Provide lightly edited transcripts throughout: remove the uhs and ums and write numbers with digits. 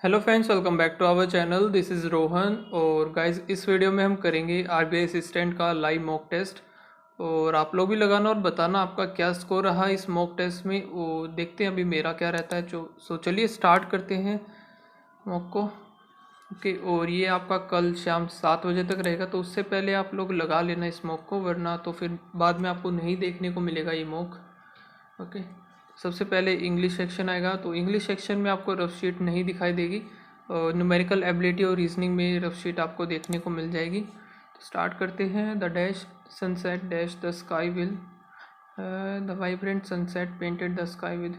Hello friends, welcome back to our channel. This is Rohan. और guys, इस video में हम करेंगे आरबीआई असिस्टेंट का लाइव मॉक टेस्ट। और आप लोग भी लगाना और बताना आपका क्या स्कोर रहा इस मॉक टेस्ट में। वो देखते हैं अभी मेरा क्या रहता है। सो चलिए स्टार्ट करते हैं मॉक को। ओके, और ये आपका कल शाम 7 बजे तक रहेगा, तो उससे पहले आप लोग लगा लेना इस मॉक को, वरना तो फिर बाद में आपको नहीं देखने को मिलेगा ये मॉक। ओके, सबसे पहले इंग्लिश सेक्शन आएगा, तो इंग्लिश सेक्शन में आपको रफ शीट नहीं दिखाई देगी। न्यूमेरिकल एबिलिटी और रीजनिंग में रफ शीट आपको देखने को मिल जाएगी। तो स्टार्ट करते हैं। The dash sunset dash the sky will, the vibrant sunset painted the sky with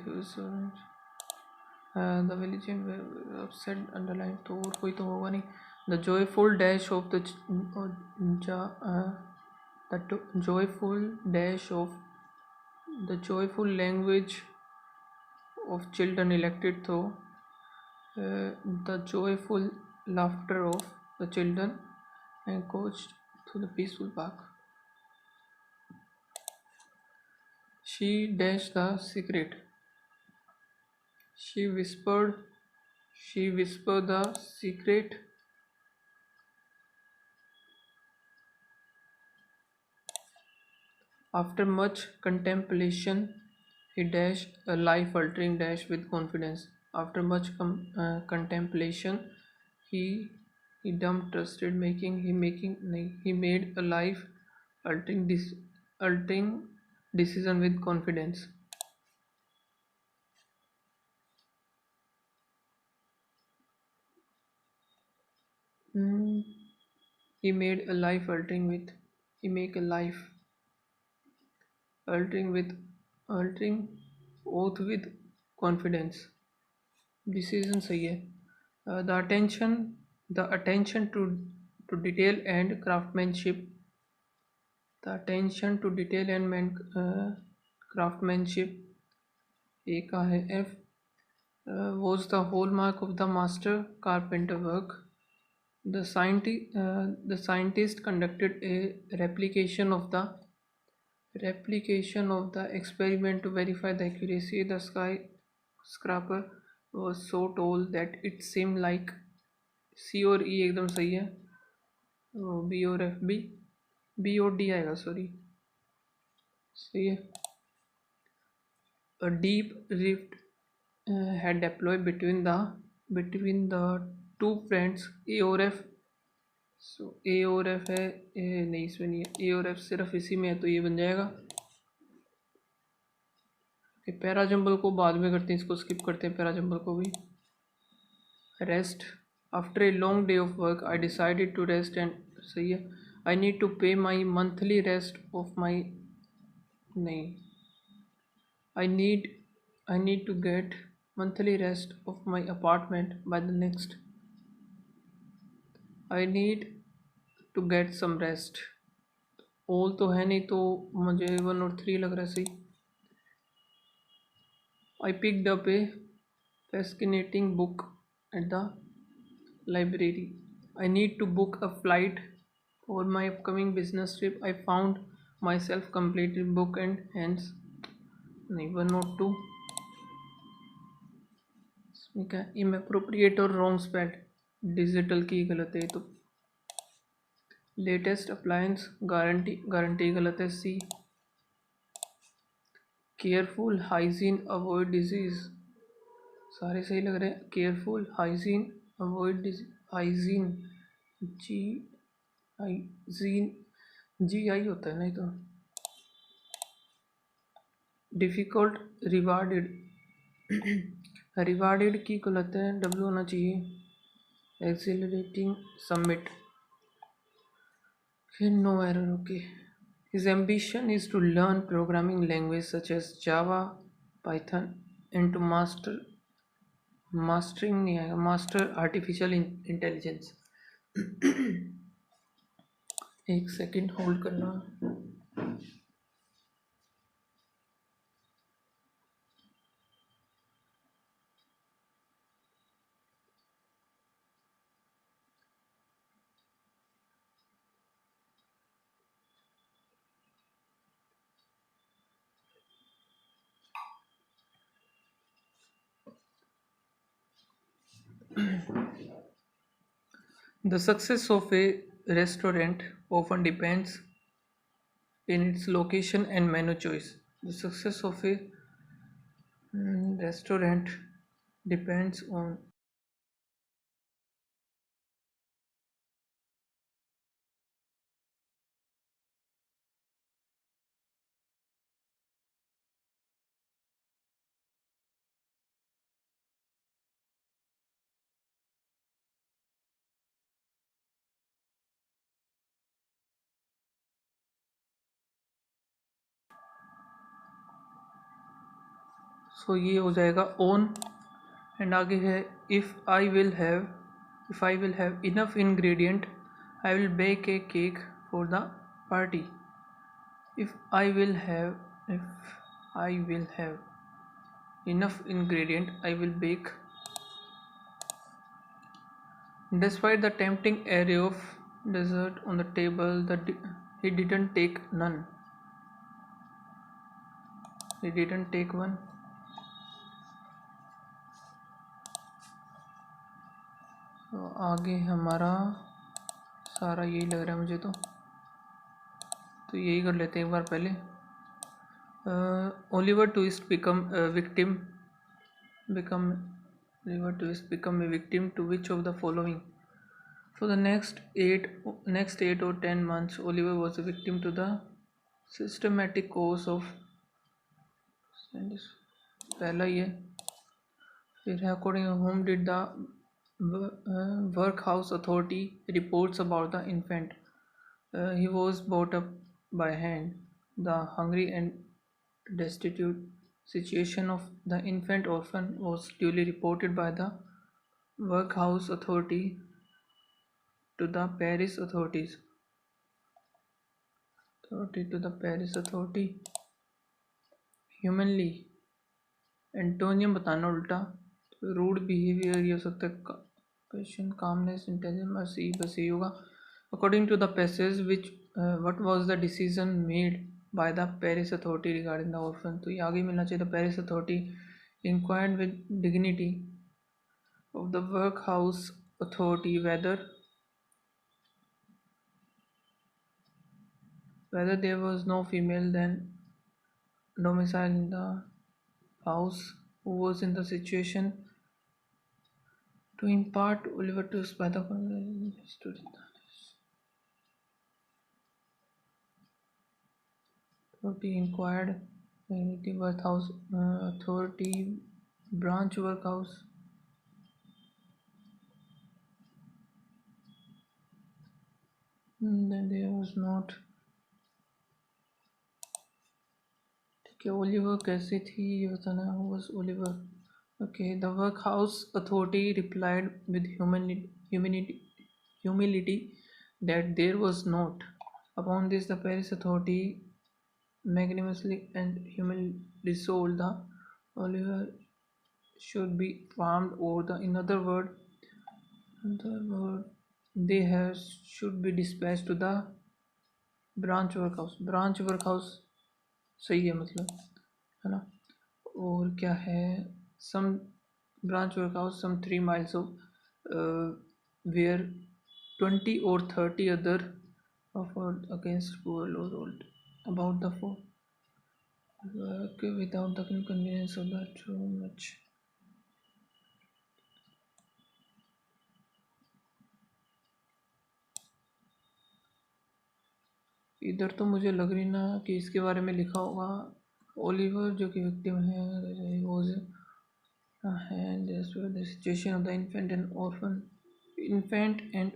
the village upset underline, तो और कोई तो होगा नहीं। The joyful dash of the joyful dash of the joyful language of children elected through the joyful laughter of the children and coached through the peaceful park. She dashed the secret. She whispered. She whispered the secret. After much contemplation, he dashed a life-altering dash with confidence. After much contemplation, he he dumped trusted he made a life-altering decision with confidence. Hmm. He made a life altering with he make a life altering with altering oath with confidence. Decision सही है। The attention to detail and craftsmanship. The attention to detail and craftsmanship, A का है F, was the hallmark of the master carpenter work. The scientist conducted a replication of the experiment to verify the accuracy. The skyscraper was so tall that it seemed like C और E एकदम सही है। B और F भी, B और D आएगा, sorry, सही है। A deep rift had deployed between the two friends A और F। सो A और F है, नहीं इसमें नहीं है। A और F सिर्फ इसी में है, तो ये बन जाएगा। पैरा जंबल को बाद में करते हैं, इसको स्किप करते हैं पैरा जंबल को भी। Rest. After a long day of work I decided to rest and, सही है। I need to pay my monthly rest of my, नहीं, I need I need to get monthly rest of my apartment by the next. I need to get some rest. All तो है नहीं, तो मुझे 1 और 3 लग रहा है सही। I picked up a fascinating book at the library. I need to book a flight for my upcoming business trip. I found myself completed book and hence नहीं 1 और 2। इसमें क्या inappropriate और wrong spelled, डिजिटल की गलत है तो। Latest appliance guarantee गलत है, सी। केयरफुल हाइजीन अवॉइड डिजीज, सारे सही लग रहे हैं। केयरफुल हाइजीन अवॉइड हाइजीन, जी हाइजीन, जी आई होता है नहीं तो। डिफ़िकल्ट रिवार्डेड, रिवार्डेड की गलत है, डब्ल्यू होना चाहिए। Accelerating submit, no error, okay. His ambition is to learn programming language such as Java, Python and to mastering नहीं आएगा, मास्टर आर्टिफिशियल इंटेलिजेंस। एक सेकंड होल्ड करना। The success of a restaurant often depends in its location and menu choice. The success of a restaurant depends on. So ये हो जाएगा on and आगे है if I will have enough ingredient I will bake a cake for the party if I will have enough ingredient I will bake. Despite the tempting array of dessert on the table, he didn't take none. He didn't take one. तो आगे हमारा सारा यही लग रहा है मुझे तो यही कर लेते हैं एक बार पहले. Oliver Twist become a victim to which of the following? For the next 8 or 10 months, Oliver was a victim to the systematic course of. पहला ये फिर है according to whom did the workhouse authority reports about the infant. He was brought up by hand. The hungry and destitute situation of the infant orphan was duly reported by the workhouse authority to the Paris authorities. Humanly antonym बताना उल्टा. Rude behaviour ये हो सकता है patient calmness intelligence बस यही होगा. According to the passage which what was the decision made by the Paris authority regarding the orphan. तो ये आगे मिलना चाहिए. The Paris authority inquired with dignity of the work house authority whether there was no female then domicile in the house who was in the situation to impart Oliver Twist by the authority inquired community workhouse authority branch workhouse. Then there was not. ठीक है. Oliver कैसी थी ये बताना. Who was Oliver? Okay, the workhouse authority replied with humility that there was not. Upon this, the Paris authority magnanimously and humility resolved the Oliver should be farmed, or in other word, they should be dispatched to the branch workhouse. Branch workhouse सही है मतलब है ना. और क्या है some branch workhouse some 3 miles of where 20 or 30 other offered against poor or old about the work without the inconvenience of the too much. इधर तो मुझे लग रही ना कि इसके बारे में लिखा होगा. ओलिवर जो कि विक्टिम है was and the situation of the infant and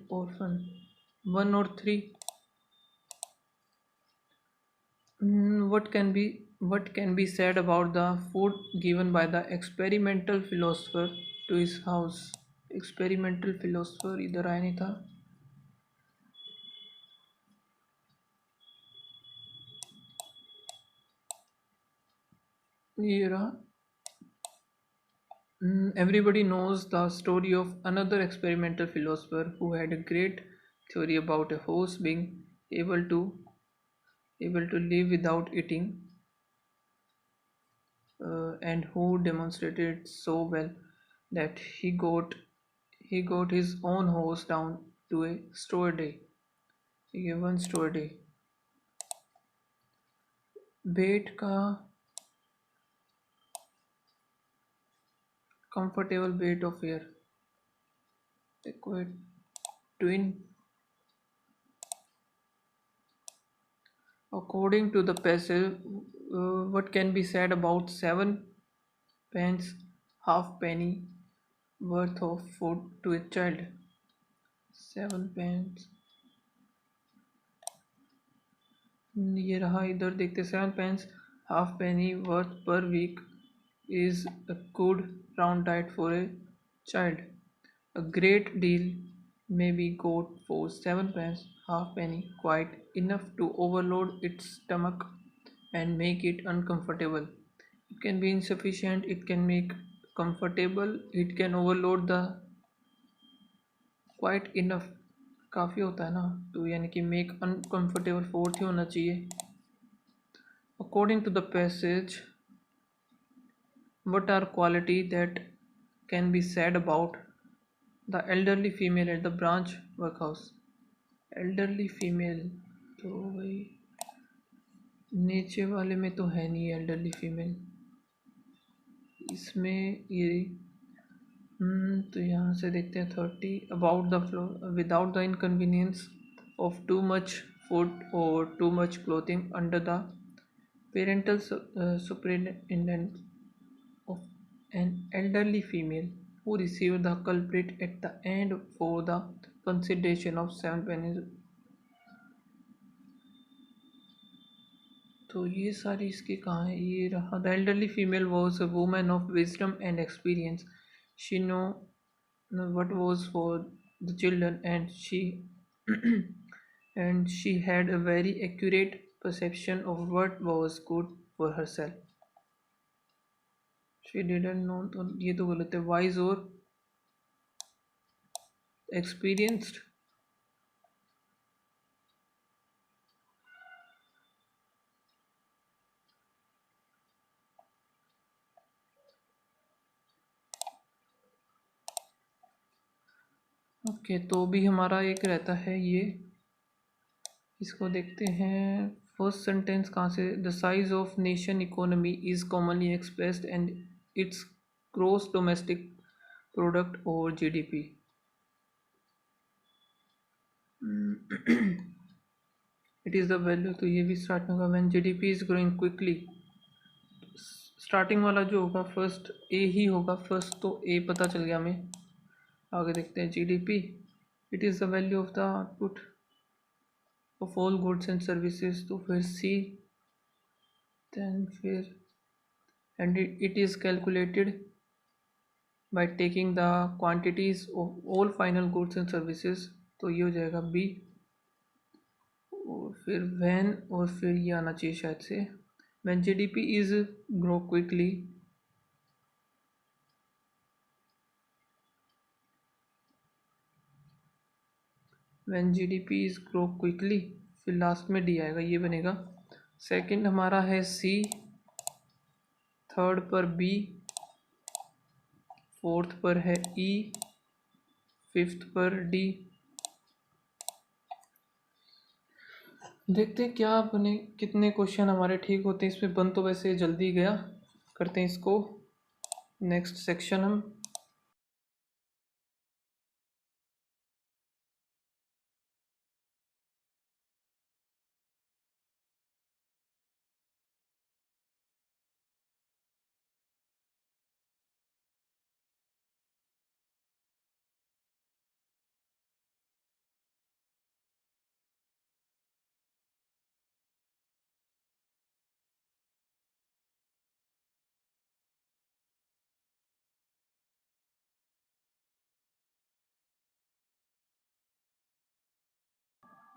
orphan 1 or 3. What can be said about the food given by the experimental philosopher to his house. Experimental philosopher इधर आया नहीं था. ये रहा. Everybody knows the story of another experimental philosopher who had a great theory about a horse being able to live without eating, and who demonstrated it so well that he got he got his own horse down to a store day. ठीक है, one store day. बेट का comfortable weight of air, liquid twin. According to the passage, what can be said about 7 pence halfpenny worth of food to a child? 7 pence, ये रहा, इधर देखते। 7 pence halfpenny worth per week is a good round diet for a child. A great deal may be got for 7 pence halfpenny, quite enough to overload its stomach and make it uncomfortable. It can be insufficient, it can make comfortable, it can overload the quite enough काफ़ी होता है ना, तो यानी कि make uncomfortable fourth ही होना चाहिए। According to the passage, what are quality that can be said about the elderly female at the branch workhouse? Elderly female, तो भाई नीचे वाले में तो है नहीं elderly female, इसमें ये तो यहाँ से देखते हैं 30 about the floor without the inconvenience of too much food और too much clothing under the parental superintendent of an elderly female who received the culprit at the end for the consideration of 7 pennies। तो ये सारी इसकी कहाँ है, ये रहा। The elderly female was a woman of wisdom and experience, she know what was for the children and she had a very accurate perception of what was good for herself. She didn't know, तो ये तो गलत है। wise और experienced, okay तो भी हमारा एक रहता है ये, इसको देखते हैं। फर्स्ट सेंटेंस कहाँ से, the size of nation economy is commonly expressed and its gross domestic product or GDP. It is the value, तो ये भी स्टार्ट में होगा when GDP is growing quickly. Starting वाला जो होगा फर्स्ट ए ही होगा, फर्स्ट तो ए पता चल गया हमें। आगे देखते हैं GDP, it is the value of the output of all goods and services, तो फिर सी, देन फिर and it is calculated by taking the quantities of all final goods and services, तो ये हो जाएगा बी। और फिर व्हेन, और फिर ये आना चाहिए शायद से, when GDP is grow quickly, when GDP is grow quickly, फिर लास्ट में डी आएगा, ये बनेगा। सेकंड हमारा है सी, थर्ड पर बी, फोर्थ पर है ई, फिफ्थ पर डी। देखते हैं क्या बने, कितने क्वेश्चन हमारे ठीक होते हैं। इसमें बन तो वैसे जल्दी गया, करते हैं इसको नेक्स्ट सेक्शन हम।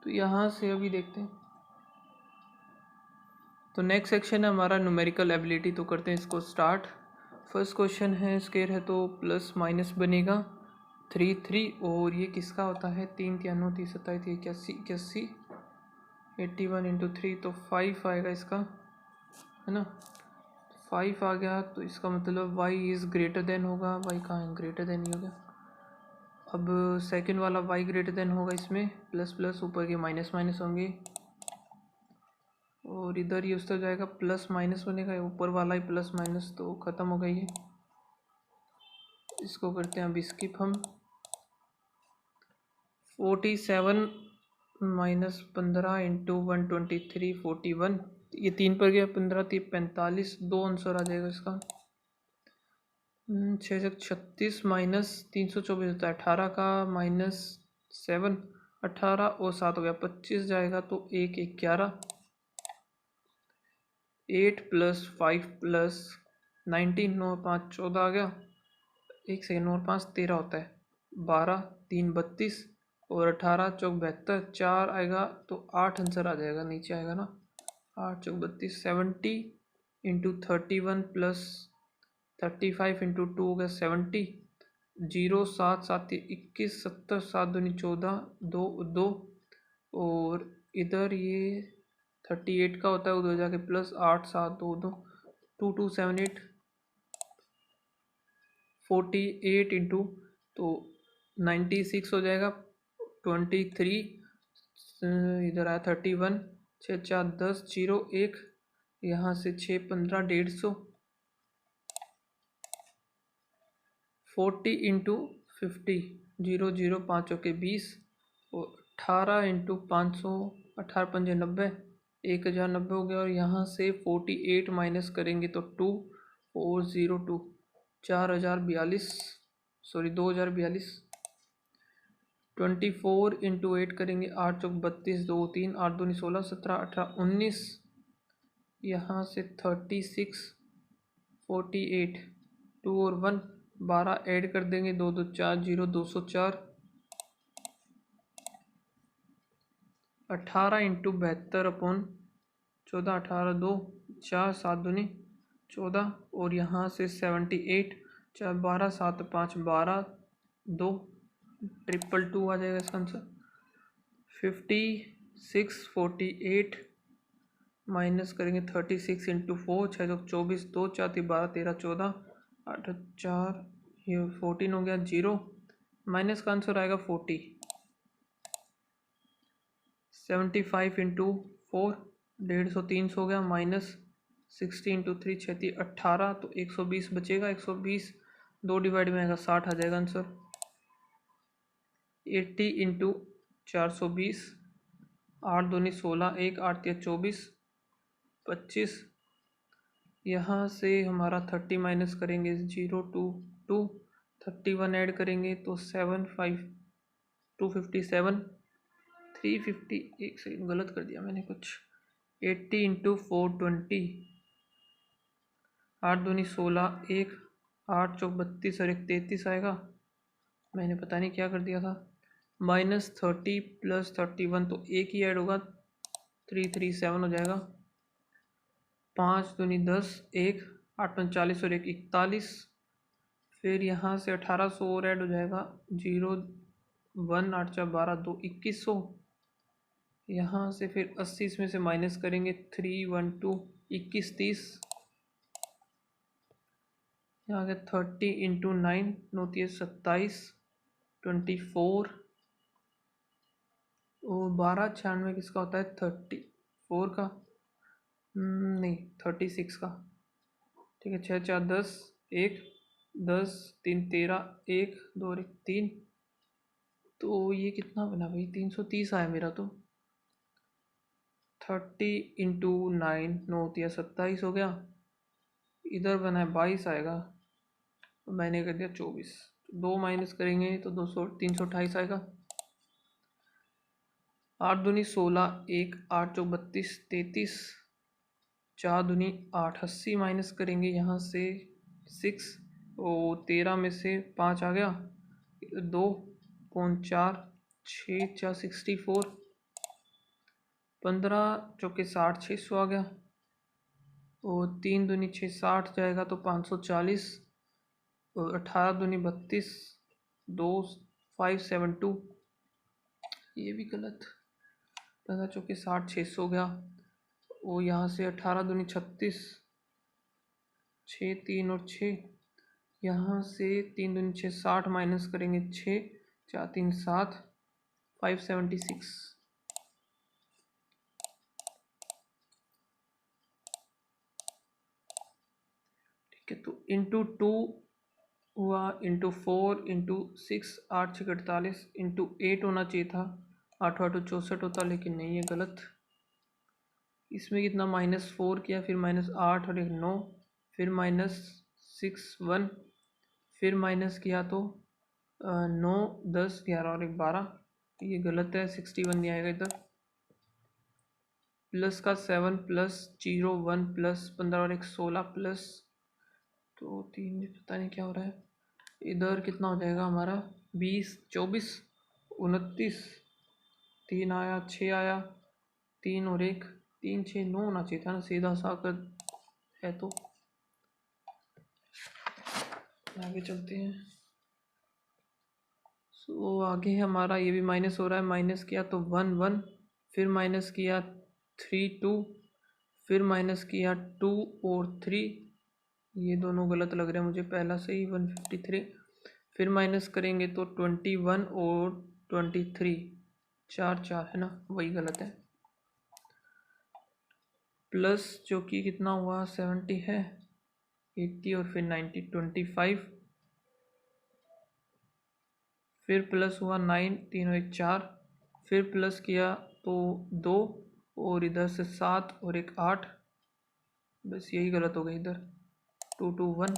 तो यहाँ से अभी देखते हैं, तो नेक्स्ट सेक्शन है हमारा न्यूमेरिकल एबिलिटी, तो करते हैं इसको स्टार्ट। फर्स्ट क्वेश्चन है स्केयर है तो प्लस माइनस बनेगा 3 और ये किसका होता है, 3 3 9 30 27 81 81 इंटू 3, तो 5 आएगा इसका, है ना। 5 आ गया तो इसका मतलब y इज़ ग्रेटर देन होगा, y कहाँ है, ग्रेटर देन ही होगा। अब सेकंड वाला y ग्रेटर देन होगा, इसमें प्लस प्लस, ऊपर के माइनस माइनस होंगे और इधर ये उस तरफ जाएगा, प्लस माइनस बनेगा, ऊपर वाला ही प्लस माइनस, तो ख़त्म हो गई है। इसको करते हैं अभी स्किप हम। 47 माइनस 15 इंटू 123 41, ये 3 पर गया, 15 3 45, 2 आंसर आ जाएगा इसका। 6 से 36 माइनस 324 होता है, 18 का माइनस 7, 18 और 7 हो गया 25 जाएगा, तो 1 11, 8 प्लस 5 प्लस 19, 9 5 14 आ गया, 1 सेकेंड, 9 5 13 होता है, 12 3 32 और 18 चौक 72, 4 आएगा तो 8 आंसर आ जाएगा, नीचे आएगा ना, 8 चौक 32, 70 इंटू 31 प्लस 35 इंटू 2 हो गया 70, 0 7 7 21, 70 7 दूनी 14, 2 2 और इधर ये 38 का होता है, उधर जाके प्लस 8 7 2 2 2 2 7 8, 48 इंटू तो 96 हो जाएगा, 23 इधर आया 31, 6 4 10 0 1, यहाँ से 6 15 150, 40 इंटू 50, 0 0 5 के 20 और 18 इंटू 500, 18 पंजे 90, 1090 हो गया। और यहाँ से 48 माइनस करेंगे तो 2402, 4042, सॉरी 2042। 24 इंटू 8 करेंगे, 8 चौक 32, 2 3, 8 दूनी 16, 17 18 19, यहाँ से 36, 48, 2 और 1 12 ऐड कर देंगे, 2 2 4 0, 204, 18 इंटू 72 अपॉन 14, 18 2 4 7 दूनी 14 और यहाँ से 78, 4 12 7 5 12 2 222 आ जाएगा इसका आंसर। 56 48 माइनस करेंगे 36 इंटू 4, 6 24, 2 4 12 13 14, 8 4 ये 14 हो गया, 0 माइनस का आंसर आएगा 40। 75 इंटू 4, 150 300 हो गया, माइनस 60 इंटू 3 36 18, तो 120 बचेगा, 120 2 डिवाइड में आएगा 60 आ जाएगा आंसर। 80 इंटू 420, 8 दूनी 16, 1 8 3 24 25, यहाँ से हमारा 30 माइनस करेंगे 0 2 2, 31 ऐड करेंगे तो 7 5 257, 350, एक सेकेंड गलत कर दिया मैंने कुछ। 80 इंटू 420, 8 दूनी 16, 1 8 चौक 32 और 1 33 आएगा, मैंने पता नहीं क्या कर दिया था। माइनस 30 प्लस 31, तो एक ही ऐड होगा, 337 हो जाएगा। 5 दूनी 10, 1 8 45 और 1 41, फिर यहाँ से 1800 और ऐड हो जाएगा, 0 1 8 4 12 2 2100, यहाँ से फिर 80 इसमें से माइनस करेंगे, 3 1 2 21 30, यहाँ के 30 इंटू 9 होती है 27, 24 और 12 96 किसका होता है, 34 का, नहीं 36 का, ठीक है। 6 4 10 1 10 3 13, 1 2 और 1 3, तो ये कितना बना भाई, 330 आया मेरा तो। 30 इंटू 9 9 होती है 27 हो गया, इधर बना है 22 आएगा, तो मैंने कर दिया 24, 2 माइनस करेंगे तो 200 328 आएगा। 8 दूनी 16, 1 8 चौक 32 33, 4 दूनी 8 80 माइनस करेंगे यहाँ से 6 और 13 में से 5 आ गया, 2 4 6 4 64, 15 चौके 60 600 आ गया और 3 दूनी 6 60 जाएगा तो 540 और 18 दूनी 32, 2 572, ये भी गलत, 15 चौके 60 600 हो गया और यहाँ से 18 दूनी 36, 6 3 और 6, यहाँ से 3 दूनी 6 60 माइनस करेंगे 6 437 576। ठीक है, तो इंटू 2 हुआ, इंटू 4 इंटू 6 8 6 48 इंटू 8 होना चाहिए था, 8 8 64 होता, लेकिन नहीं, ये गलत। इसमें कितना -4 किया, फिर -8 और एक 9, फिर -6 1, फिर माइनस किया तो 9 10 11 और एक 12, ये गलत है, 61 नहीं आएगा इधर। प्लस का 7 प्लस 0 1 प्लस 15 और एक 16 प्लस तो 3, पता नहीं क्या हो रहा है इधर, कितना हो जाएगा हमारा 20 24 29, 3 आया 6 आया, 3 और एक 3 6 9 होना चाहिए था ना, सीधा सा कर है। तो आगे चलते हैं। सो आगे हमारा ये भी माइनस हो रहा है, माइनस किया तो 1 1, फिर माइनस किया 3 2, फिर माइनस किया 2 और 3, ये दोनों गलत लग रहे हैं मुझे पहला से ही, 153, फिर माइनस करेंगे तो 21 और 23, 4 4 है ना, वही गलत है। प्लस जो कि कितना हुआ 70 है, 80 और फिर 90 25, फिर प्लस हुआ 9 3 और एक 4, फिर प्लस किया तो 2 और इधर से 7 और एक 8, बस यही गलत हो गई इधर, 2 2 1।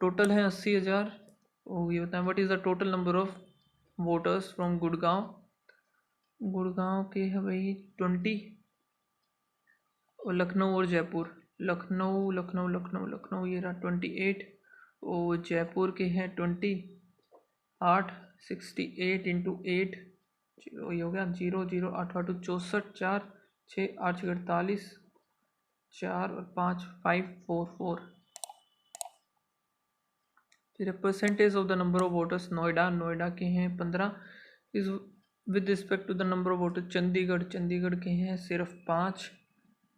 टोटल है 80,000। और ये बताएं what is the total number of voters from Gurgaon. Gurgaon के है भाई 20, और लखनऊ और जयपुर, लखनऊ लखनऊ लखनऊ लखनऊ ये रहा 28, और जयपुर के हैं 20 8, 68 इंटू 8 ये हो गया 0 0 8 8 64, 4 6 8 6 48, 4 और 5 5 4 4। फिर percentage of the number of voters Noida, Noida के हैं 15, is with respect to the number of voter Chandigarh, Chandigarh के हैं सिर्फ 5,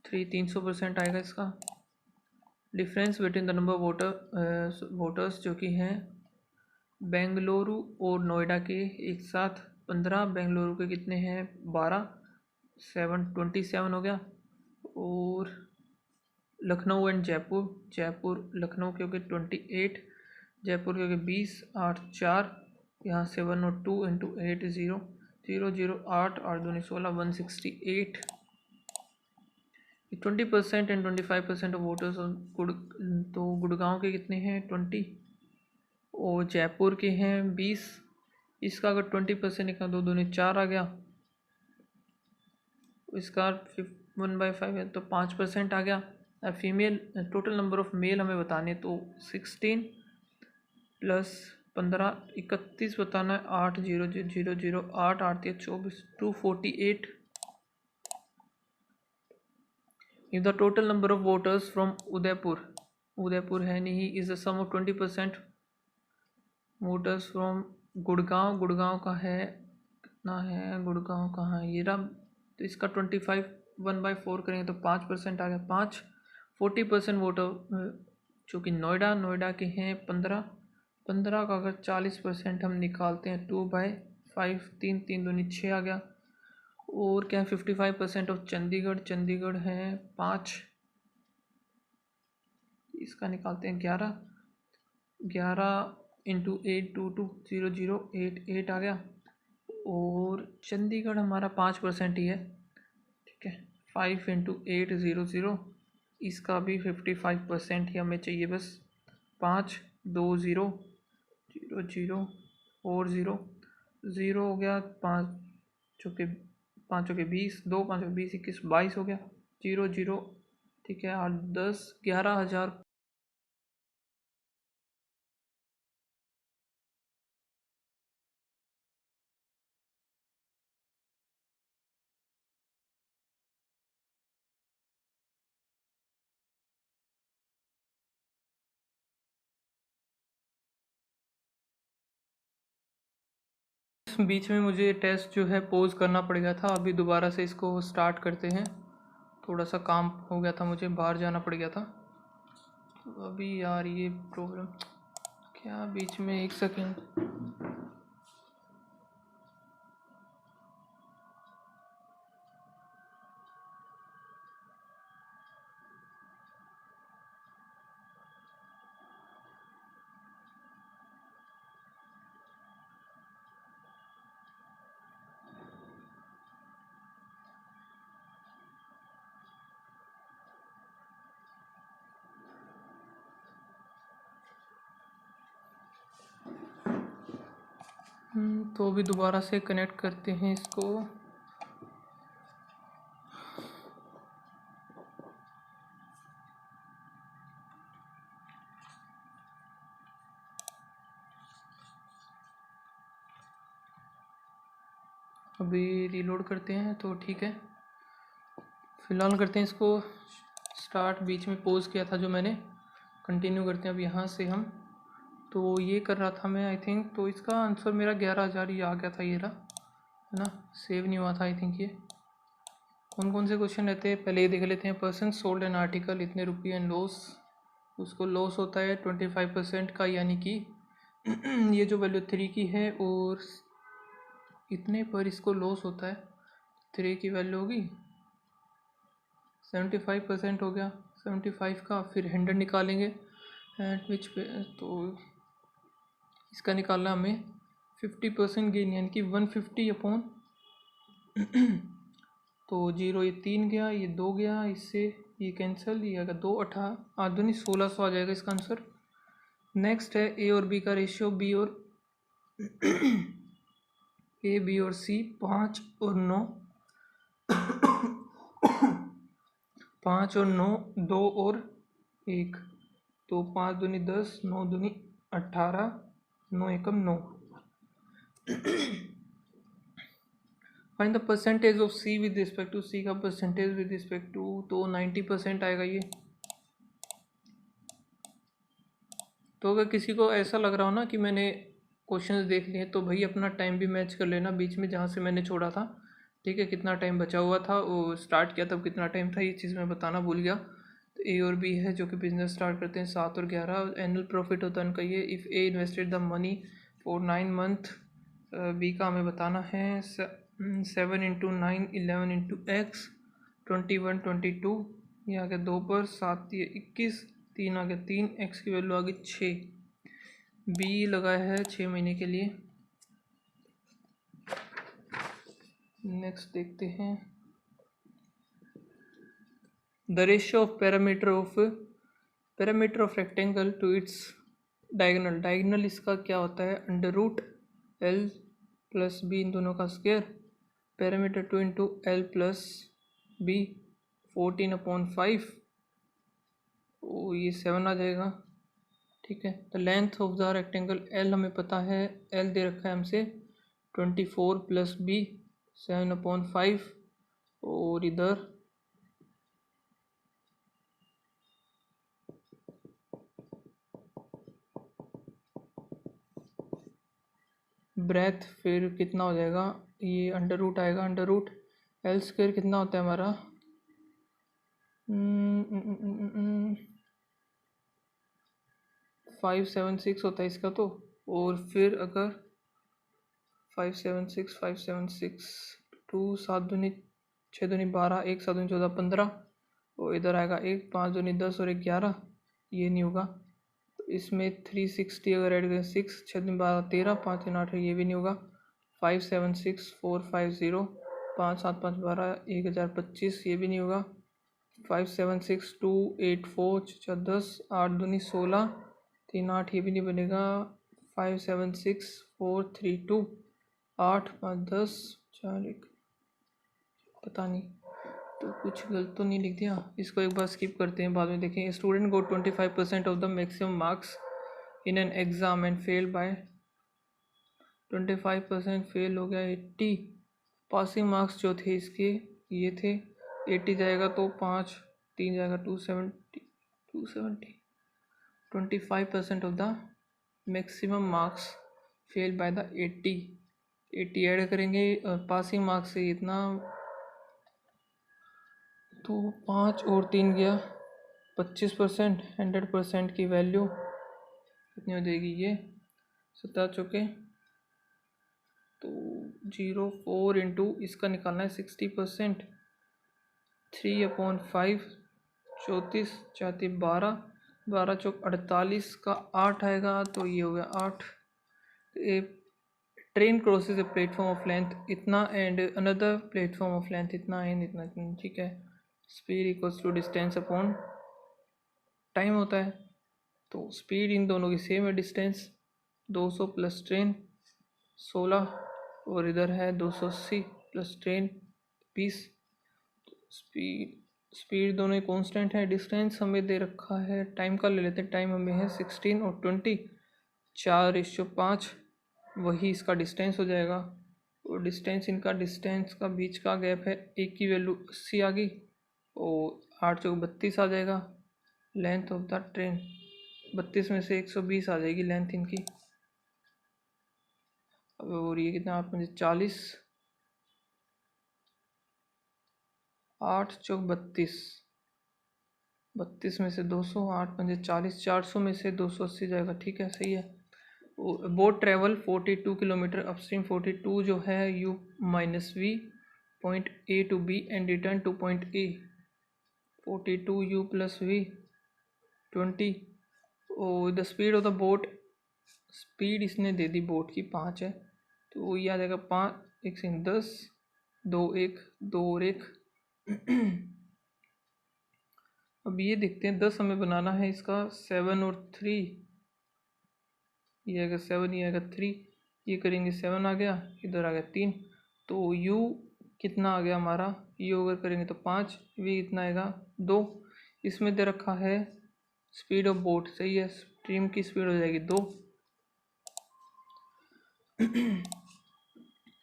300% आएगा इसका। Difference between the number of voters जो कि हैं बेंगलुरु और नोएडा के एक साथ 15, बेंगलुरु के कितने हैं 12, 7 27 हो गया। और लखनऊ एंड जयपुर, जयपुर लखनऊ के हो गए 28, जयपुर के हो गए 20 8 4, यहाँ से 1 और 2 इंटू 8 0 0 0 8 8 2 16 168। 20% एंड 25% ऑफ वोटर्स तो गुड़गांव के कितने हैं 20, और जयपुर के हैं 20, इसका अगर 20% निकाल 2 दूनी 4 आ गया, इसका 1/5 है तो 5% आ गया। Female total number of male हमें बताने तो 16 प्लस 15 31 बताना है, 8 0 0 0 8 8 24 248। If the total number of voters from Udaipur, Udaipur है नहीं, is the sum of 20% voters from Gurgaon, Gurgaon का है कितना है, गुड़गांव कहाँ है ये रहा, तो इसका 25 1/4 करेंगे तो 5% आ गया 5। 40% वोटर जो कि नोएडा, नोएडा के हैं 15, 15 का अगर 40% हम निकालते हैं 2/5, 3 3 दूनी 6 आ गया। और क्या 55% ऑफ चंडीगढ़, चंडीगढ़ है 5, इसका निकालते हैं 11, 11 इंटू 8 2 2 0 0 8 8 आ गया। और चंडीगढ़ हमारा 5% ही है, ठीक है, 5 इंटू 8 0 0, इसका भी 55% ही हमें चाहिए बस। 5 2 0 0 0 और 0 0 हो गया, 5 चौके 5 चौके 20, 2 5 20 21 22 हो गया, 0 0, ठीक है, 8 10 11,000। बीच में मुझे टेस्ट जो है पॉज करना पड़ गया था, अभी दोबारा से इसको स्टार्ट करते हैं। थोड़ा सा काम हो गया था, मुझे बाहर जाना पड़ गया था, तो अभी यार ये प्रॉब्लम क्या बीच में 1 सेकेंड। तो अभी दोबारा से कनेक्ट करते हैं इसको। अभी रीलोड करते हैं तो ठीक है। फिलहाल करते हैं इसको स्टार्ट, बीच में पॉज किया था जो मैंने, कंटिन्यू करते हैं अब यहाँ से हम। तो ये कर रहा था मैं आई थिंक, तो इसका आंसर मेरा 11,000 ही आ गया था, ये रहा है ना, सेव नहीं हुआ था आई थिंक। ये कौन कौन से क्वेश्चन रहते हैं पहले ये देख लेते हैं। पर्सन सोल्ड एन आर्टिकल इतने रुपये एंड लॉस, उसको लॉस होता है 25% का, यानी कि ये जो वैल्यू 3 की है और इतने पर इसको लॉस होता है, 3 की वैल्यू होगी 75% हो गया 75 का। फिर 100 निकालेंगे एट विच पे, तो इसका निकालना हमें 50% गेन, यानी कि 150 अपॉन तो 0 ये 3 गया, ये 2 गया, इससे ये कैंसिल, ये आएगा 2 18 8 दूनी 1600 आ जाएगा इसका आंसर। नेक्स्ट है ए और बी का रेशियो, बी और ए बी और सी 5 और 9 5 और 9 2 और 1, तो 5 दूनी 10 9 दूनी 18 9 एकम 9। Find the percentage of C with respect to, C का परसेंटेज विद रिस्पेक्ट टू, तो 90% आएगा ये। तो अगर किसी को ऐसा लग रहा हो ना कि मैंने क्वेश्चंस देख लिए, तो भाई अपना टाइम भी मैच कर लेना बीच में जहाँ से मैंने छोड़ा था, ठीक है, कितना टाइम बचा हुआ था और स्टार्ट किया तब कितना टाइम था, ये चीज़ मैं बताना भूल गया। तो ए और बी है जो कि बिजनेस स्टार्ट करते हैं 7 और 11, एनुअल प्रॉफिट होता है उनका ये। If A invested the money for 9 month, B का हमें बताना है 7 इंटू 9 11 इंटू एक्स 21 22, ये आ गया 2 पर 7 ये 21, 3 आ गया 3, एक्स की वैल्यू आ गई 6। बी लगाया है 6 महीने के लिए। नेक्स्ट देखते हैं the ratio of parameter of rectangle to its diagonal. Diagonal इसका क्या होता है, under root L plus B, इन दोनों का square, parameter 2 into L plus B 14/5, तो ये 7 आ जाएगा, ठीक है। The length of the rectangle L हमें पता है, एल दे रखा है हमसे 24 प्लस बी 7/5, और इधर ब्रेथ फिर कितना हो जाएगा, ये अंडर रूट आएगा, अंडर रूट एल स्क्वायर कितना होता है हमारा 576 होता है इसका, तो और फिर अगर 576 2 7 दूनी 6 दूनी 12 1 7 दूनी 14 15, और इधर आएगा 1 5 दूनी 10 और 1 11, ये नहीं होगा। तो इसमें 360 अगर ऐड करें 6 6 दूनी 12 13 5 3 8, ये भी नहीं होगा। 576450 5 7 5 12 1025, ये भी नहीं होगा। 576284 10 8 दूनी 16 3 8, ये भी नहीं बनेगा। 576432 8 5 10 4 1, पता नहीं, तो कुछ गलत तो नहीं लिख दिया, इसको एक बार स्किप करते हैं, बाद में देखें। Student got 25% of the maximum marks in an exam and fail by 25%, fail हो गया 80। पासिंग मार्क्स जो थे इसके ये थे, 80 जाएगा तो 5 3 जाएगा 270 25% of the maximum marks fail by the 80 add करेंगे पासिंग मार्क्स से इतना, तो 5 और 3 गया 25%, 100% की वैल्यू कितनी हो जाएगी ये 17 चौके तो 0.4 इंटू इसका निकालना है 60%, 3/5 34 चाती 12, 12 चौक 48 का 8 आएगा तो ये हो गया 8। A train crosses a platform of length इतना and another platform of length इतना एंड इतना इतना, ठीक है। Speed equals to distance upon time होता है, तो स्पीड इन दोनों की सेम है, डिस्टेंस 200 प्लस ट्रेन 16 और इधर है 280 प्लस ट्रेन 20। स्पीड दोनों ही कांस्टेंट है, डिस्टेंस हमें दे रखा है, टाइम का ले लेते हैं, टाइम हमें है 16 और 20, 4:5 वही इसका डिस्टेंस हो जाएगा। और डिस्टेंस इनका डिस्टेंस का बीच का गैप है, एक की वैल्यू 80 आ गई और 8 चौक 32 आ जाएगा लेंथ ऑफ द ट्रेन। 32 में से 120 आ जाएगी लेंथ इनकी। और ये कितना 8 5 40, 8 चौक 32, 32 में से 200, 8 5 40, 400 में से 280 जाएगा, ठीक है सही है। बोट ट्रेवल 42 किलोमीटर अपस्ट्रीम, 42 जो है u-v point A to B and return to point A, 42 u plus v 20। और the speed of the boat, speed इसने दे दी बोट की 5 है तो ये आ जाएगा 5 1 से 10 2 1 2 और 1। अब ये देखते हैं 10 हमें बनाना है, इसका 7 और 3, ये आएगा 7 ये आएगा 3, ये करेंगे 7 आ गया, इधर आ गया 3, तो u कितना आ गया हमारा, u अगर करेंगे तो 5, v कितना आएगा 2। इसमें दे रखा है स्पीड ऑफ बोट, सही है, स्ट्रीम की स्पीड हो जाएगी 2।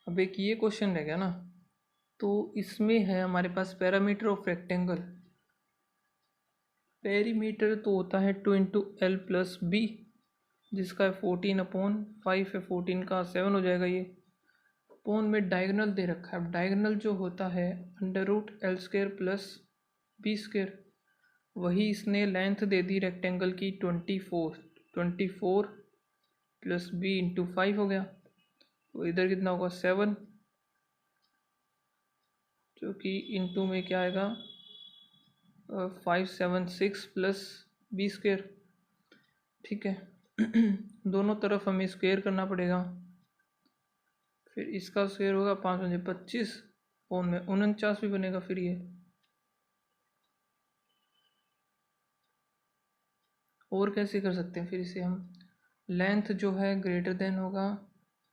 अब एक ये क्वेश्चन रह गया ना, तो इसमें है हमारे पास पैरामीटर ऑफ रेक्टेंगल। पेरीमीटर तो होता है 2 इंटू एल प्लस बी, जिसका है 14/5 है, 14 का 7 हो जाएगा ये। अपोन में डायगोनल दे रखा है, डायगोनल जो होता है √L² प्लस b², वही इसने लेंथ दे दी रेक्टेंगल की 24 प्लस b इंटू 5 हो गया, तो इधर कितना होगा 7, जो कि इंटू में क्या आएगा 576 प्लस b², ठीक है। दोनों तरफ हमें स्क्वायर करना पड़ेगा, फिर इसका स्क्वायर होगा 5 5 25, पौन में 49 भी बनेगा। फिर ये और कैसे कर सकते हैं, फिर इसे हम लेंथ जो है ग्रेटर देन होगा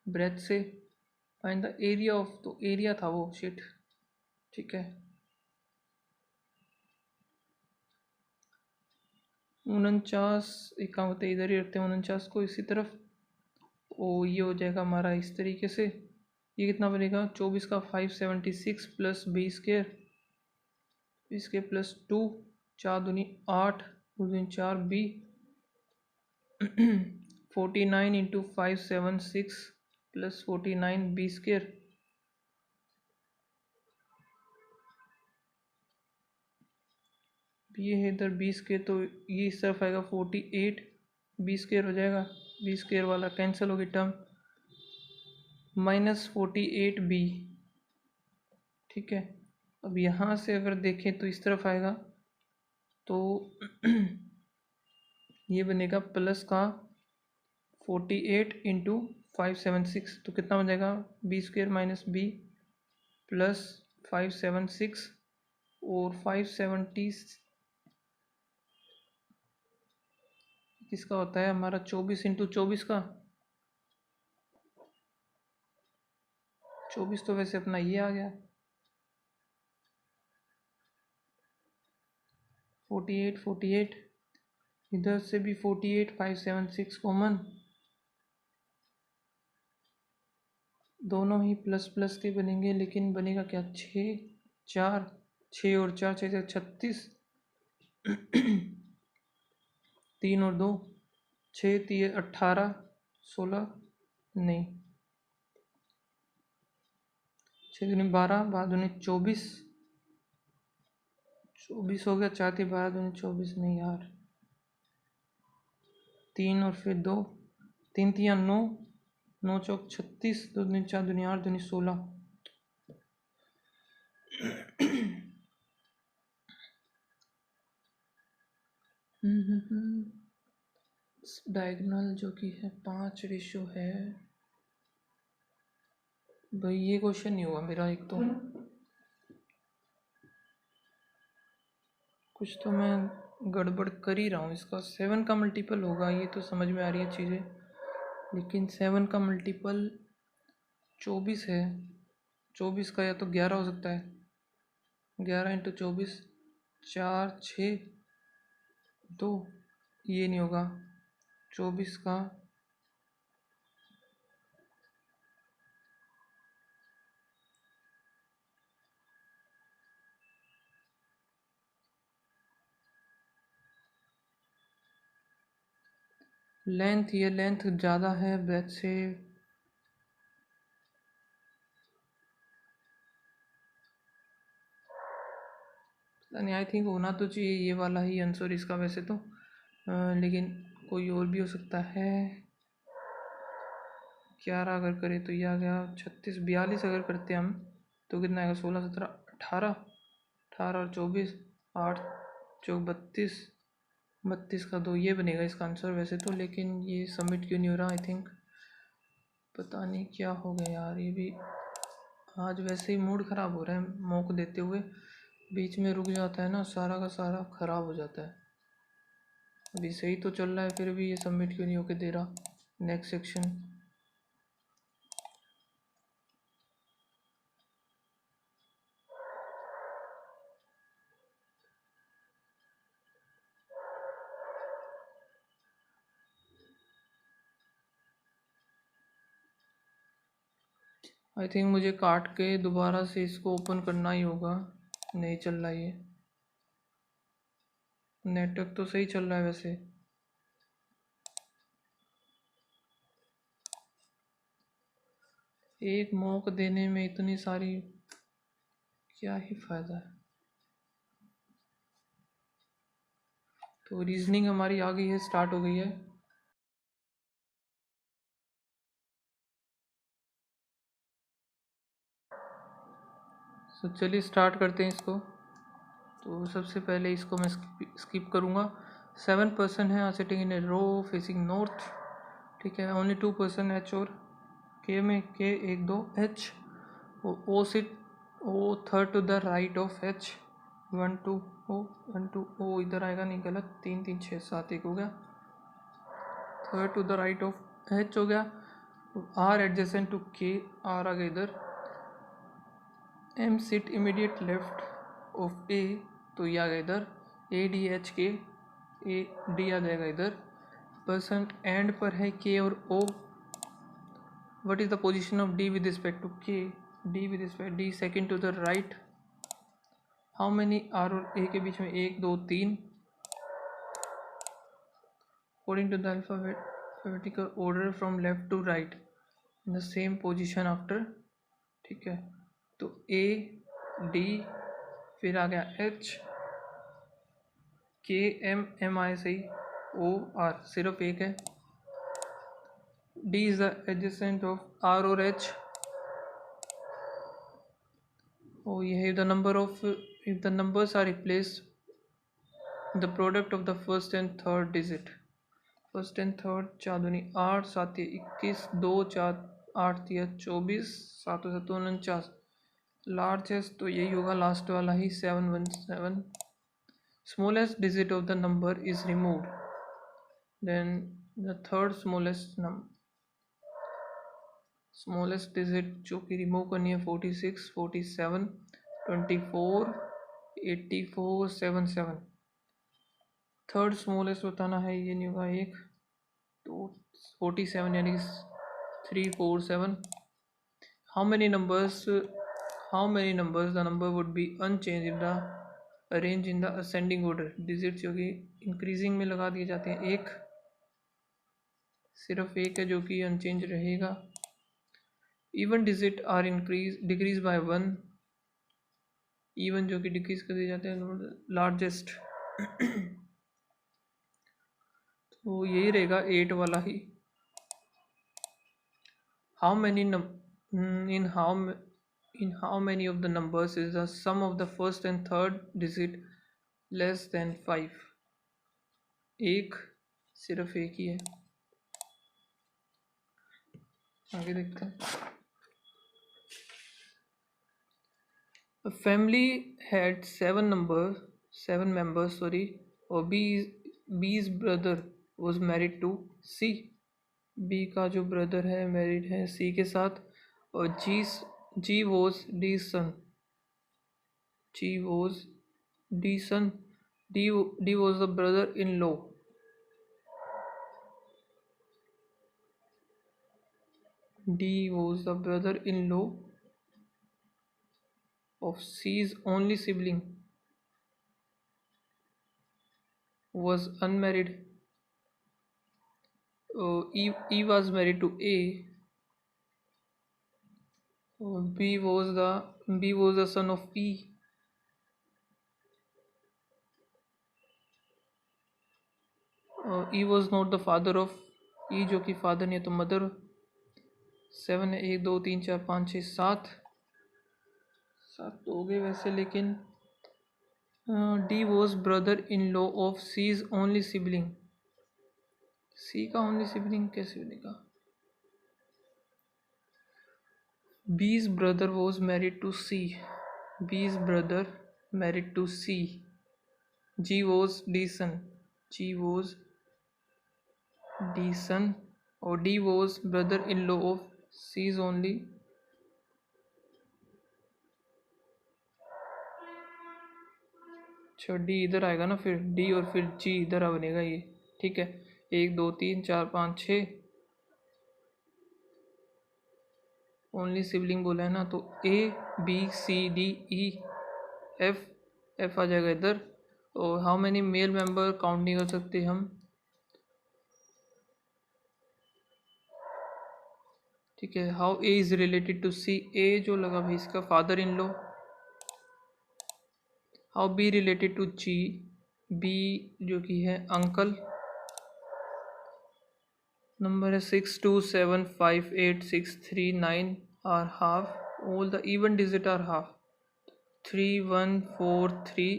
ब्रेथ से, फाइंड द एरिया ऑफ, तो एरिया था वो शिट, ठीक है 49 एक काम होते इधर ही रखते हैं 49 को इसी तरफ, और ये हो जाएगा हमारा इस तरीके से। ये कितना बनेगा 24 का 576 प्लस b² इसके प्लस 2, 4 दूनी 8 दूनी 4 b 49 इंटू 576 प्लस 49 b², ये है इधर b² तो ये इस तरफ आएगा 48 b² हो जाएगा, b² वाला कैंसिल होगी टर्म, -48b, ठीक है। अब यहाँ से अगर देखें तो इस तरफ आएगा तो ये बनेगा प्लस का 48 इंटू 576, तो कितना हो जाएगा b² माइनस b प्लस 576 और 570 किसका होता है हमारा 24 इंटू 24 का, 24 तो वैसे अपना ये आ गया 48 इधर से भी 48 576 कॉमन, दोनों ही प्लस प्लस के बनेंगे, लेकिन बनेगा क्या 6 4 6 और 4 6 से 36 3 और 2 6 3 18 16 नहीं 6 दूनी 12 12 दूनी 24 24 हो गया, 4 3 12 दूनी 24 नहीं यार 3 और फिर 2, 3 3 9, 9 चौक 36, 2 दूनी 4, दूनी 8, दूनी 16। डायगोनल जो कि है 5 रेशो है। भाई ये क्वेश्चन नहीं हुआ मेरा, एक तो कुछ तो मैं गड़बड़ कर ही रहा हूँ। इसका 7 का मल्टीपल होगा, ये तो समझ में आ रही है चीज़ें, लेकिन 7 का मल्टीपल 24 है। 24 का या तो 11 हो सकता है, 11 इंटू 24, 4 6 2, ये नहीं होगा। 24 का लेंथ, ये लेंथ ज़्यादा है ब्रेथ से। नहीं, आई थिंक होना तो चाहिए ये वाला ही आंसर इसका वैसे तो, लेकिन कोई और भी हो सकता है। 11 अगर करे तो ये आ गया 36, 42 अगर करते हम तो कितना आएगा, 16 17 18, 18 और 24, 8 चौक 32, 32 का 2, ये बनेगा इसका आंसर वैसे तो। लेकिन ये सबमिट क्यों नहीं हो रहा, आई थिंक पता नहीं क्या हो गया यार। ये भी आज वैसे ही मूड ख़राब हो रहा है, मौक देते हुए बीच में रुक जाता है ना, सारा का सारा ख़राब हो जाता है। अभी सही तो चल रहा है, फिर भी ये सबमिट क्यों नहीं होके दे रहा। Next section. आई थिंक मुझे काट के दोबारा से इसको ओपन करना ही होगा, नहीं चल रहा ये। नेटवर्क तो सही चल रहा है वैसे। एक मौक देने में इतनी सारी, क्या ही फ़ायदा है। तो रीजनिंग हमारी आ गई है, स्टार्ट हो गई है। तो चलिए स्टार्ट करते हैं इसको। तो सबसे पहले इसको मैं स्किप करूँगा। 7 पर्सन है sitting in a row facing north, ठीक है। ओनली 2 पर्सन एच और के में, के 1 2 H, O sit, O third to the right of H, 1 2 O 1 2 O इधर आएगा, नहीं गलत, 3 3 6 7 1 हो गया। Third to the right of H हो गया। R adjacent to K, R आ गया इधर। M sit immediate left of A, तो ये आ गया इधर। ए डी एच के, ए डी आ जाएगा इधर। पर्सन एंड पर है के और O. What is the position of D with respect to K, D with respect D second to the right. How many R और ए के बीच में, 1 2 3, according to the alphabetical order from left to right in the same position after, ठीक है। तो A D, फिर आ गया H, के एम, एम आए सही, ओ आर सिर्फ एक है। D is the adjacent of R और एच। ओ ये है the number of, if the numbers are replaced the product of the first and third digit. First and third, 4 दूनी 8, 7 21, 2 4 8 3 24, 7 7 49। लार्जेस्ट तो यही होगा लास्ट वाला ही, 717। smallest digit of the number is removed, then the third smallest digit जो कि remove करनी है, 46 47 24 84 77। Third smallest बताना है, ये नहीं होगा एक, तो 47 यानी 3 4 7। How many numbers the number would be unchange if the arrange in the ascending order. Digits जो कि इंक्रीजिंग में लगा दिए जाते हैं, एक, सिर्फ एक है जो कि अनचेंज रहेगा। Even digit are decrease by 1, even जो कि डिक्रीज कर दिए जाते हैं। लार्जेस्ट वो यही रहेगा 8 वाला ही। How many in how many of the numbers is the sum of the first and third digit less than 5? एक, सिर्फ एक ही है। आगे देखते हैं। A family had seven members, sorry, और B's brother was married to C। B का जो ब्रदर है मैरिड है C के साथ, और G was D's son। G was D's son। D was the brother-in-law। D was the brother-in-law of C's only sibling, was unmarried। E was married to A। B was the son of E। E was not the father of E, जो कि father नहीं है तो mother. 7 है, 1 2 3 4 5 6 7 तो हो गए वैसे, लेकिन D was brother in law of C's only sibling. C का ओनली सिबलिंग कैसे बनेगा? B's brother was married to C। B's brother married to C। G was D's son। G was D's son, और D was brother-in-law of C's only। अच्छा, D इधर आएगा ना, फिर D और फिर G इधर आ बनेगा ये। ठीक है, 1 2 3 4 5 6 ओनली सिबलिंग बोला है ना, तो A B C D E F आ जाएगा इधर। और how many male member count नहीं कर सकते हम। ठीक है, how A is related to C। A जो लगा भाई इसका father in law. How B related to G। B जो कि है अंकल। नंबर है 6 2 7 5 8 6 3 9 are half. All the even digit are half. 3 1 4 3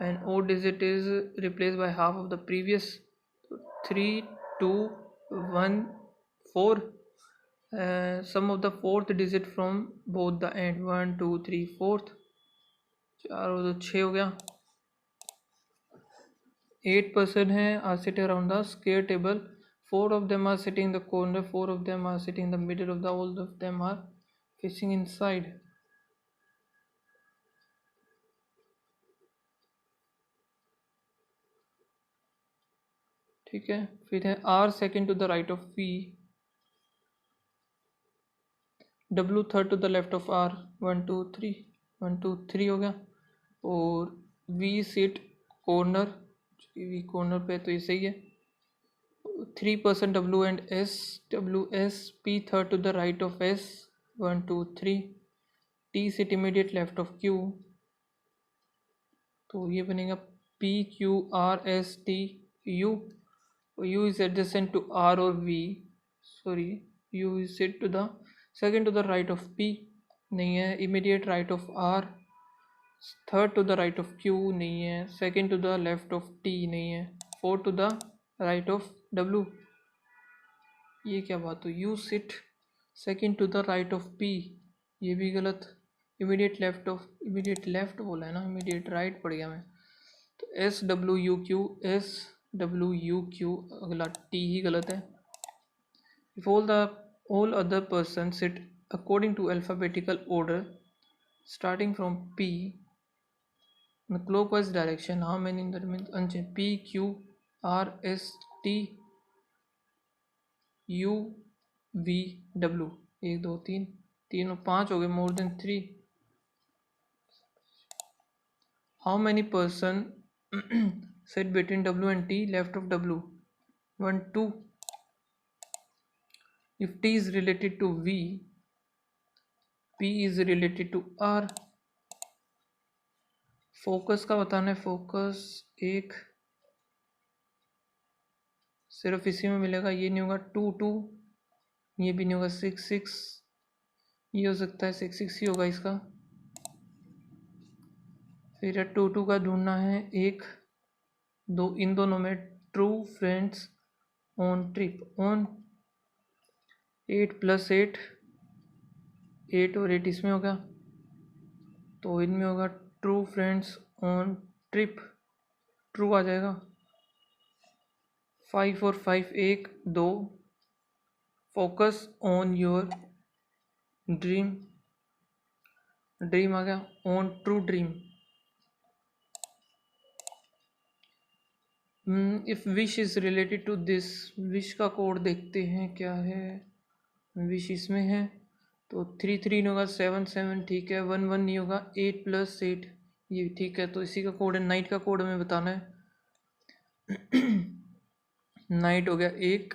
and odd digit is replaced by half of the previous। 3 2 1 4। sum of the fourth digit from both the end। 1 2 3 4। 4 और 6 हो गया। 8 person है are sitting around the square table। 4 of them are sitting in the corner, 4 of them are sitting in the middle of the, all of them are facing inside। ठीक है, फिर है R second to the right of V, W third to the left of R। 1 2 3 1 2 3 हो गया। और V sit corner, V corner पे तो ये सही है। 3 person W and S, W S P third to the right of S। 1 2 3 T sit immediate left of Q, तो ये बनेगा P Q R S T U। U is adjacent to R और V, sorry U is sit to the second to the right of P, नहीं है। immediate right of R, third to the right of Q नहीं है। second to the left of T नहीं है। fourth to the right of W। ये क्या बात हुई? U sit second to the right of P, ये भी गलत। immediate left बोला है ना, immediate right पढ़ गया मैं। तो S W U Q, S W U Q, अगला T ही गलत है। if all other persons sit according to alphabetical order starting from P in the clockwise direction, how many in the remaining P Q R S T U V W। 1 2 3 3 और 5 हो गए, more than 3। how many person sit between W and T left of W? 1 2। if T is related to V, P is related to R। Focus का बताना है। Focus 1 सिर्फ इसी में मिलेगा, ये नहीं होगा। 2 2, ये भी नहीं होगा। 6 6, ये हो सकता है 6 6 ही होगा इसका। फिर 2 2 का ढूंढना है। 1 2, इन दोनों में true friends on trip on 8 + 8, 8 और 8 इसमें होगा, तो इनमें होगा true friends on trip, true आ जाएगा। 5 और 5 1 2, focus on your dream, dream आ गया। On true dream. If wish is related to this, wish का कोड देखते हैं क्या है। विश इसमें है तो 3 3 नहीं होगा। 7 7 ठीक है। 1 1 नहीं होगा। 8 + 8 ये ठीक है, तो इसी का कोड है। नाइट का कोड हमें बताना है। नाइट हो गया 1,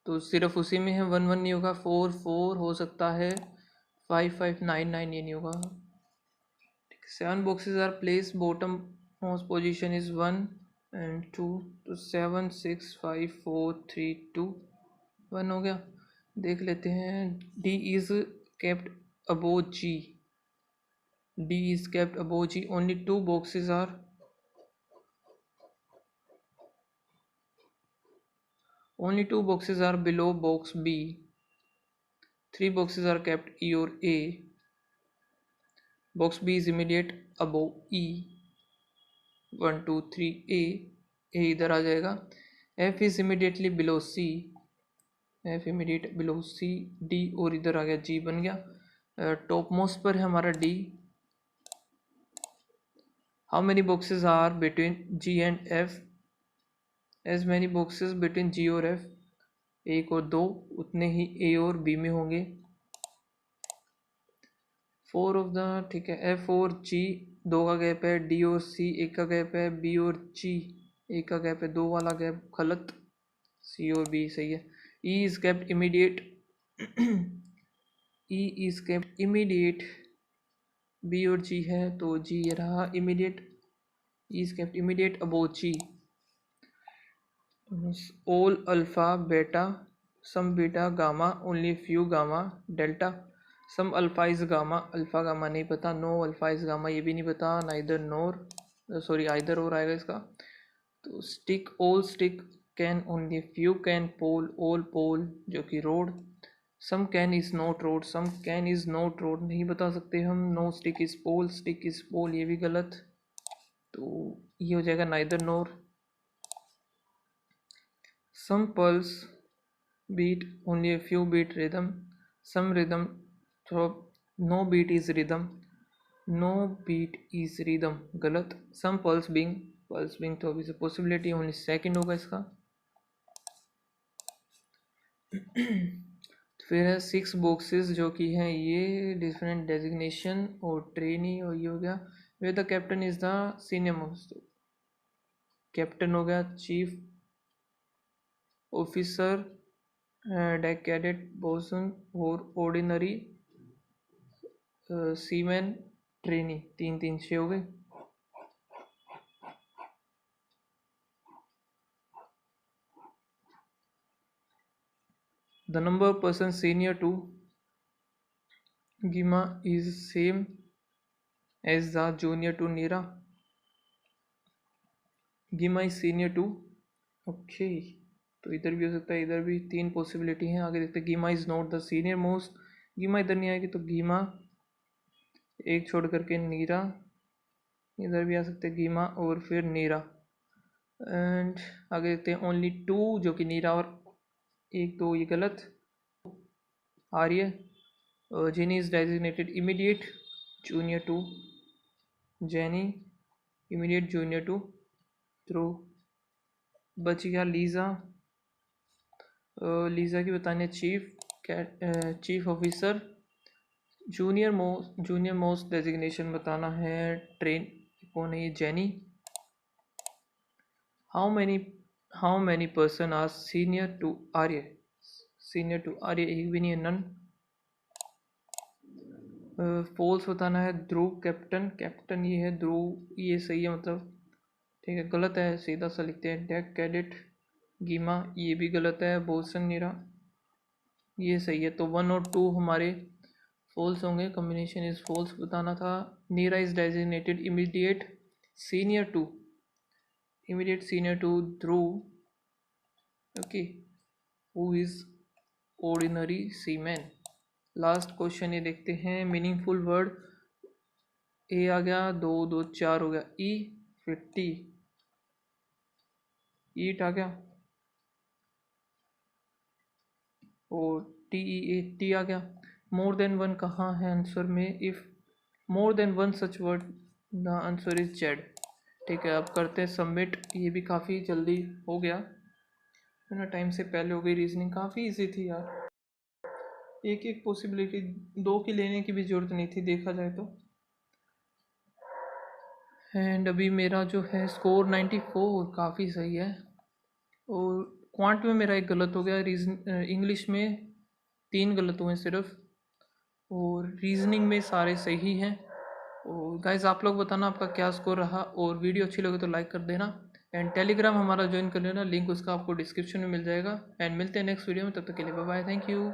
तो सिर्फ उसी में है। 1 1 नहीं होगा। 4 4 हो सकता है। 5 5 9 9 ये नहीं होगा। 7 boxes are placed, bottom most position is 1 and 2, तो 7 6 5 4 3 2 1 हो गया। देख लेते हैं। D is kept above G, D is kept above G, only 2 boxes are, only 2 boxes are below box B, 3 boxes are kept E or A, box B is immediate above E, 1 2 3 A इधर आ जाएगा। F is immediately below C, F immediate below C, D और इधर आ गया G बन गया। Top most पर है हमारा D। How many boxes are between G and F, as many boxes between G और F, 1 और 2 उतने ही A और B में होंगे। 4 ऑफ द, ठीक है। F और G 2 का गैप है। D और C 1 का गैप है। B और G 1 का गैप है। 2 वाला गैप गलत। C और B सही है। E is kept immediate, E is kept immediate, B और G है तो G ये रहा immediate, E is kept immediate above G। all alpha beta, some beta gamma, only few gamma delta, some alpha is gamma, alpha gamma नहीं पता, no alpha is gamma ये भी नहीं पता, neither nor, सॉरी either और आएगा इसका। तो stick, all stick can, only few can pole, all pole जो कि road, some can is not road, some can is not road नहीं बता सकते हम। no stick is pole, stick is pole ये भी गलत, तो ये हो जाएगा neither nor। some pulse beat, only a few beat rhythm, some rhythm throb, no beat is rhythm, no beat is rhythm गलत। some pulse being, pulse being तो अभी से possibility, only second होगा इसका। फिर है 6 बॉक्सेस जो कि हैं ये डिफरेंट डेजिग्नेशन और ट्रेनी, और ये हो गया way the captain is the senior most, captain हो गया, chief officer, deck cadet, boson और ऑर्डिनरी सीमैन, ट्रेनी। 3 3 6 हो गए। The number of persons senior to Gima is same as the junior to Nira. Gima is senior to, okay तो इधर भी हो सकता है, इधर भी 3 पॉसिबिलिटी हैं। आगे देखते हैं। गीमा is not the senior most, गीमा इधर नहीं आएगी तो गीमा एक छोड़ करके नीरा, इधर भी आ सकते हैं गीमा और फिर नीरा। एंड आगे देखते हैं। ओनली 2 जो कि नीरा और 1 2 ये गलत। Arya, Jenny is designated immediate junior to Jenny, immediate junior to Dhruv. बच गया लीज़ा, लीज़ा की बताने chief, chief officer, junior most designation बताना है। ट्रेन कौन है ये, Jenny. How many person are senior to Arya, senior to Arya एक भी नहीं है, नन। फॉल्स बताना है। ध्रुव कैप्टन, कैप्टन ये है ध्रुव, ये सही है मतलब, ठीक है। गलत है, सीधा सा लिखते हैं। डेक कैडेट गीमा ये भी गलत है। बोसन नीरा ये सही है। तो 1 और 2 हमारे फॉल्स होंगे। कॉम्बिनेशन इज फॉल्स बताना था। Neera is designated immediate senior to Dhruv. Okay, who is ordinary seaman. Last question ये देखते हैं। मीनिंगफुल वर्ड ए आ गया, 2 2 4 हो गया। ई फिर टी, ईट आ गया और टी ई ए टी आ गया। मोर देन वन कहाँ है आंसर में? If more than one such word the answer is Z. ठीक है, अब करते हैं सबमिट। ये भी काफ़ी जल्दी हो गया है ना, टाइम से पहले हो गई। रीजनिंग काफ़ी इजी थी यार, एक एक पॉसिबिलिटी 2 की लेने की भी ज़रूरत नहीं थी देखा जाए तो। एंड अभी मेरा जो है स्कोर 94, काफ़ी सही है। और क्वांट में मेरा एक गलत हो गया। इंग्लिश में 3 गलत हुए सिर्फ, और रीजनिंग में सारे सही हैं। और गाइज आप लोग बताना आपका क्या स्कोर रहा, और वीडियो अच्छी लगे तो लाइक कर देना। एंड टेलीग्राम हमारा ज्वाइन कर लेना, लिंक उसका आपको डिस्क्रिप्शन में मिल जाएगा। एंड मिलते हैं नेक्स्ट वीडियो में, तब तक के लिए बाय बाय, थैंक यू।